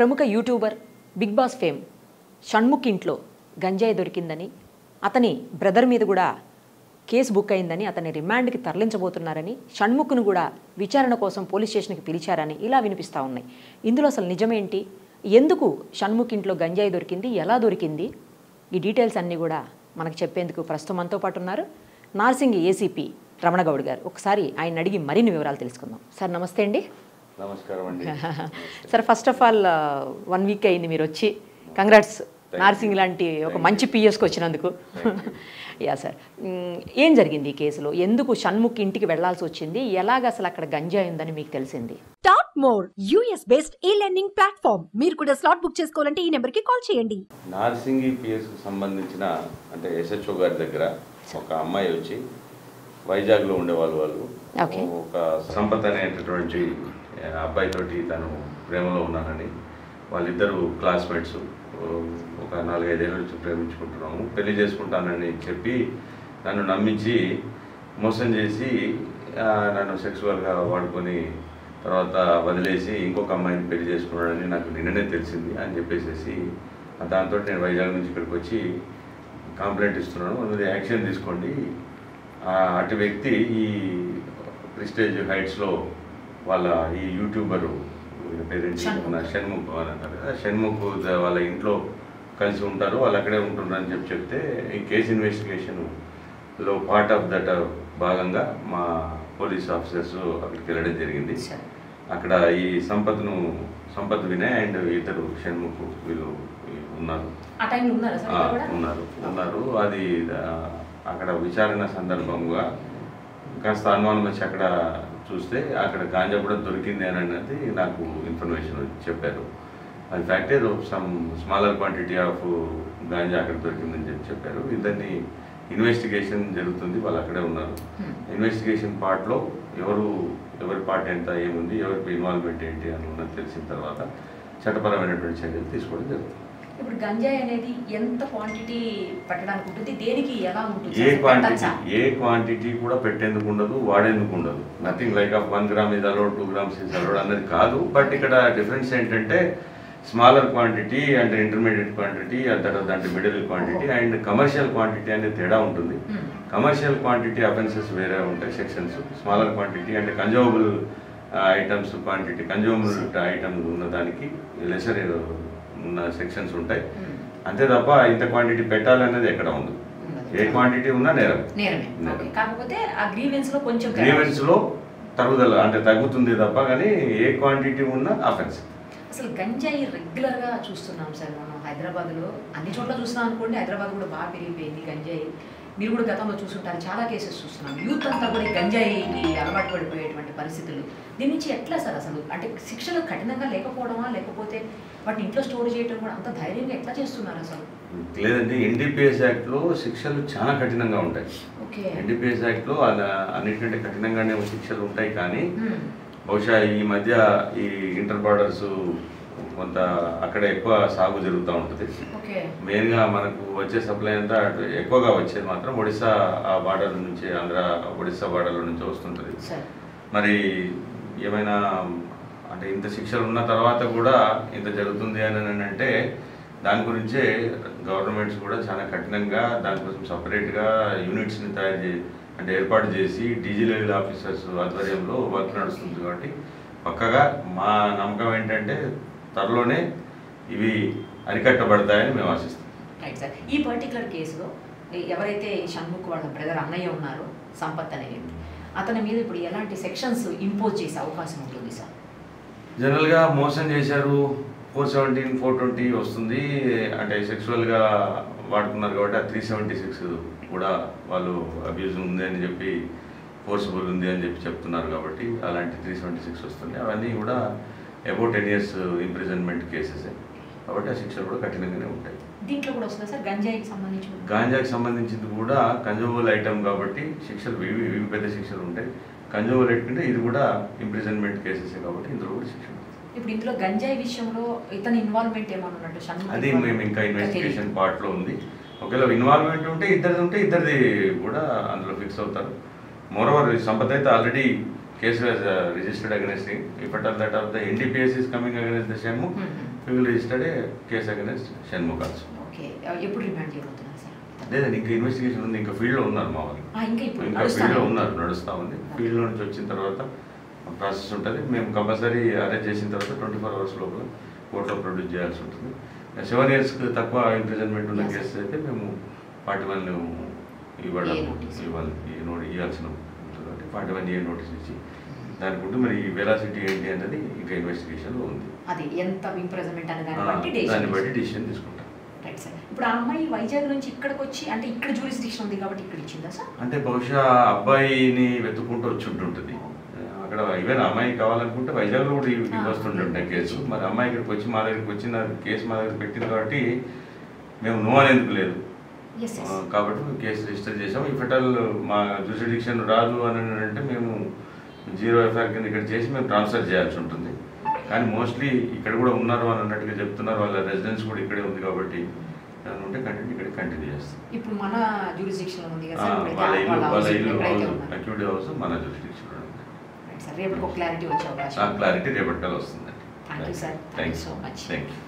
ప్రముఖ YouTuber Bigg Boss fame Shanmukh ఇంట్లో గంజాయి దొరికిందని, అతని బ్రదర్ మీద కూడా కేసు బుక్ అయిందని, అతన్ని రిమాండ్కి తరలించబోతున్నారని, షణ్ముఖ్ను కూడా విచారణ కోసం పోలీస్ స్టేషన్కి పిలిచారని ఇలా వినిపిస్తూ ఉన్నాయి. ఇందులో అసలు నిజమేంటి, ఎందుకు షణ్ముఖ్ ఇంట్లో గంజాయి దొరికింది, ఎలా దొరికింది, ఈ డీటెయిల్స్ అన్నీ కూడా మనకు చెప్పేందుకు ప్రస్తుతం మనతో పాటు ఉన్నారు నార్సింగి ఏసీపీ రమణగౌడ్ గారు. ఒకసారి ఆయన అడిగి మరిన్ని వివరాలు తెలుసుకుందాం. సార్ నమస్తే అండి. నమస్కారం అండి. Sir first of all 1 week అయింది మీరు వచ్చి, కంగ్రాట్స్ నార్సింగ్ లాంటి ఒక మంచి పిఎస్కి వచ్చినందుకు. యా సార్, ఏం జరిగింది ఈ కేసులో, ఎందుకు షణ్ముఖ్ ఇంటికి వెళ్లాల్సి వచ్చింది, ఎలాగ అసలు అక్కడ గంజాయి ఉందని మీకు తెలిసింది? Top more US based e-learning platform. మీరు కూడా స్లాట్ బుక్ చేసుకోవాలంటే ఈ నెంబర్ కి కాల్ చేయండి. నార్సింగి పిఎస్ కు సంబంధించిన అంటే SHO గారి దగ్గర ఒక అమ్మాయి వచ్చి, వైజాగ్లో ఉండేవాళ్ళు వాళ్ళు, ఒక సంపత్ అనేటటువంటి అబ్బాయితోటి తను ప్రేమలో ఉన్నానని, వాళ్ళిద్దరు క్లాస్మేట్స్, ఒక 4-5 ఏళ్ళ నుంచి ప్రేమించుకుంటున్నాము, పెళ్లి చేసుకుంటానని చెప్పి నన్ను నమ్మించి మోసం చేసి నన్ను సెక్సువల్గా వాడుకొని తర్వాత వదిలేసి ఇంకొక అమ్మాయిని పెళ్లి చేసుకున్నాడని నాకు నిన్ననే తెలిసింది అని చెప్పేసి, దాంతో నేను వైజాగ్ నుంచి ఇక్కడికి వచ్చి కంప్లైంట్ ఇస్తున్నాను, అందులో యాక్షన్ తీసుకోండి. అటు వ్యక్తి ఈ ప్రిస్టేజ్ హైట్స్లో వాళ్ళ ఈ యూట్యూబరు పేరెంట్స్ షణ్ముఖ్ అని అంటారు కదా, షణ్ముఖ్ వాళ్ళ ఇంట్లో కలిసి ఉంటారు, వాళ్ళు అక్కడే ఉంటున్నారని చెప్తే ఈ కేసు ఇన్వెస్టిగేషన్లో పార్ట్ ఆఫ్ దట్ భాగంగా మా పోలీస్ ఆఫీసర్స్ అక్కడికి వెళ్ళడం జరిగింది. అక్కడ ఈ సంపత్ వినయ్ అండ్ ఇద్దరు షణ్ముఖ్ వీళ్ళు ఉన్నారు. అది అక్కడ విచారణ సందర్భంగా కాస్త అనుమానం వచ్చి అక్కడ చూస్తే అక్కడ గాంజా కూడా దొరికింది అని అనేది నాకు ఇన్ఫర్మేషన్ చెప్పారు. అది ఫ్యాక్టే, some smaller quantity of ganja అక్కడ దొరికిందని చెప్పారు. ఇద్దరిని ఇన్వెస్టిగేషన్ జరుగుతుంది, వాళ్ళు అక్కడే ఉన్నారు. ఇన్వెస్టిగేషన్ పార్ట్లో ఎవరి పార్ట్ ఎంత, ఏముంది, ఎవరికి ఇన్వాల్వ్మెంట్ ఏంటి అని ఉన్నది తెలిసిన తర్వాత చట్టపరమైనటువంటి చర్యలు తీసుకోవడం జరుగుతుంది. ఇప్పుడు గంజాయి అనేది ఎంత క్వాంటిటీ పెట్టడానికి ఉంటుంది, దేనికి ఎలా ఉంటుంది? ఏ క్వాంటిటీ కూడా పెట్టేందుకు ఉండదు, వాడేందుకు ఉండదు. Nothing like of 1 gram is allowed, 2 grams is allowed అన్నది కాదు. బట్ ఇక్కడ డిఫరెన్స్ ఏంటంటే smaller quantity and intermediate quantity, దాంట్లో middle quantity and commercial quantity అనేది తేడా ఉంటుంది. కమర్షియల్ క్వాంటిటీ అఫెన్సెస్ వేరే ఉంటాయి సెక్షన్స్. స్మాలర్ క్వాంటిటీ అంటే consumable items quantity, consumable items ఉన్న దానికి లెసర్ ఉన్న సెక్షన్స్ ఉంటాయి. అంతే తప్ప ఇంత క్వాంటిటీ పెట్టాలనేది ఎక్కడ ఉండదు. ఏ క్వాంటిటీ ఉన్నా నేరం. గ్రీవెన్స్ లో తరుగుదల అంటే తగ్గుతుంది తప్ప, కానీ ఏ క్వాంటిటీ ఉన్నా అఫెన్స్. అసలు గంజాయి రెగ్యులర్ గా చూస్తున్నాం సార్, మనం హైదరాబాద్ లో అన్ని చోట్ల చూస్తున్నాం అనుకోండి. హైదరాబాద్ కూడా బాగా పెరిగిపోయింది గంజాయి. మీరు కూడా గతంలో చూస్తుంటారు, చాలా కేసెస్ చూస్తున్నాం. యూత్ అంతా కూడా గంజాయికి అలవాటు పడిపోయేటువంటి పరిస్థితులు. దీని నుంచి ఎట్లా సార్ అసలు, అంటే శిక్షలు కఠినంగా లేకపోవడమా, లేకపోతే వాటిని ఇంట్లో స్టోర్ చేయడం కూడా అంత ధైర్యంగా ఎట్లా చేస్తున్నారు అసలు? లేదండి, NDPS యాక్ట్లో శిక్షలు చాలా కఠినంగా ఉంటాయి. NDPS యాక్ట్లో అన్నిటికంటే కఠినంగానే శిక్షలు ఉంటాయి. కానీ బహుశా ఈ మధ్య ఈ ఇంటర్ బార్డర్స్ కొంత అక్కడ ఎక్కువ సాగు జరుగుతూ ఉంటుంది. మెయిన్గా మనకు వచ్చే సప్లై అంతా ఎక్కువగా వచ్చేది మాత్రం ఒడిశా ఆ బార్డర్ నుంచి, ఆంధ్ర ఒడిశా బార్డర్ల నుంచి వస్తుంటుంది. మరి ఏమైనా అంటే ఇంత శిక్షలు ఉన్న తర్వాత కూడా ఇంత జరుగుతుంది అని అంటే దాని గురించే గవర్నమెంట్స్ కూడా చాలా కఠినంగా దానికోసం సపరేట్గా యూనిట్స్ని అంటే ఏర్పాటు చేసి డీజీ లెవెల్ ఆఫీసర్స్ ఆధ్వర్యంలో వర్క్ నడుస్తుంది. కాబట్టి పక్కగా మా నమ్మకం ఏంటంటే త్వరలోనే ఇవి అరికట్టబడతాయని మేము ఆశిస్తాం. రైట్ సార్, ఈ పర్టికులర్ కేసులో ఎవరైతే షణ్ముఖ్ వాళ్ళ బ్రదర్ అన్నయ్య ఉన్నారో సంపత్ అనే వ్యక్తి, అతని మీద ఇప్పుడు ఎలాంటి సెక్షన్స్ ఇంపోజ్ చేసే అవకాశం ఉంటుంది సార్? జనరల్గా మోసం చేశారు 417, 420 వస్తుంది. అంటే సెక్సువల్గా వాడుకున్నారు కాబట్టి ఆ 376 కూడా వాళ్ళు అబ్యూజ్ ఉంది అని చెప్పి, ఫోర్స్ఫుల్ ఉంది అని చెప్పి చెప్తున్నారు కాబట్టి అలాంటి 376 వస్తుంది. అవన్నీ కూడా అబౌట్ 10 years ఇంప్రిజన్మెంట్ కేసెస్ కాబట్టి ఆ శిక్షలు కూడా కఠినంగానే ఉంటాయి. దీంట్లో కూడా వస్తుంది సార్ గంజాయికి సంబంధించింది కూడా కన్జ్యూమబుల్ ఐటమ్ కాబట్టి శిక్షలు ఇవి పెద్ద శిక్షలు ఉంటాయి. కన్జ్యూమబుల్ ఐటమ్ అంటే ఇది కూడా ఇంప్రిజన్మెంట్ కేసెస్ కాబట్టి ఇందులో కూడా శిక్ష. ఇప్పుడు ఇందులో గంజాయి విషయంలో ఇతని ఇన్వాల్వ్మెంట్ ఏమన్నా ఉన్నట్టు అది మేము ఇంకా ఇన్వెస్టిగేషన్ పార్ట్లో ఉంది. ఒకవేళ ఇన్వాల్వ్మెంట్ ఉంటే ఇద్దరిది కూడా అందులో ఫిక్స్ అవుతారు. మోరోవర్ సంపత్ అయితే already case was registered against him. If at all that of the NDPS is coming against the Shenmukh, field రిజిస్టర్డే case against Shanmukh also. Okay, ఎప్పుడు రిమాండ్ చేయబోతున్నారు సార్? లేదండి, ఇంకా ఇన్వెస్టిగేషన్ ఉంది, ఇంకా ఫీల్డ్లో ఉన్నారు మా వాళ్ళు, ఇంకా ఫీల్డ్లో ఉన్నారు, నడుస్తూ ఉంది. ఫీల్డ్లో నుంచి వచ్చిన తర్వాత ప్రాసెస్ ఉంటుంది. మేము కంపల్సరీ అరెస్ట్ చేసిన తర్వాత 24 hours లోపల కోర్టులో ప్రొడ్యూస్ చేయాల్సి ఉంటుంది. 7 years తక్కువ ఇంప్రిజన్మెంట్ ఉన్న కేసు అయితే మేము 41 ఇవ్వాల్సిన ఉంటుంది. 41A నోటీస్ ఇచ్చి దానికి ఉంటే మరి వెలాసిటీ ఏంటి అనేది ఇంకా ఇన్వెస్టిగేషన్లో ఉంది. అది ఎంత ఇంప్రిజన్మెంట్ అనే దాన్ని బట్టి డిసిషన్ తీసుకుంటాం. Right sir. ఇప్పుడు ఆ అమ్మాయి వైజాగ్ నుంచి ఇక్కడికి వచ్చి, అంటే ఇక్కడ జ్యూరిస్డిక్షన్ ఉంది కాబట్టి ఇక్కడ ఇచ్చిందా సార్? అంటే బహుశా అబ్బాయిని వెతుక్కుంటూ వచ్చి ఉంటుంటుంది అక్కడ. ఈవెన్ అమ్మాయి కావాలనుకుంటే వైజాగ్లో కూడా వస్తుంటుంటాయి కేసు. మరి అమ్మాయి ఇక్కడికి వచ్చి మా దగ్గరికి వచ్చిన కేసు మా దగ్గర పెట్టింది కాబట్టి మేము నో అనేందుకు లేదు. కాబట్టి మేము కేసు రిజిస్టర్ చేసాము. ఈ ఫెటల్ మా జ్యూరిస్డిక్షన్ రాదు అని అంటే మేము 0 FIR కింద ఇక్కడ చేసి మేము ట్రాన్స్ఫర్ చేయాల్సి ఉంటుంది. కానీ మోస్ట్లీ ఇక్కడ కూడా ఉన్నారు అని అన్నట్టుగా చెప్తున్నారు. వాళ్ళ రెసిడెన్స్ కూడా ఇక్కడే ఉంది కాబట్టి ఉంటే ఇక్కడ కంటిన్యూ చేస్తాం. ఇప్పుడు మన జ్యూరిస్డిక్షన్ ఉంది కదా వాళ్ళ ఇల్లు అక్యూడ్ హౌస్ మన జ్యూరిస్డిక్షన్ ఉంది. రేపు క్లారిటీ వచ్చే అవకాశం, క్లారిటీ రేపటికల్ వస్తుందండి. Thank you sir, thank you so much. Thank you.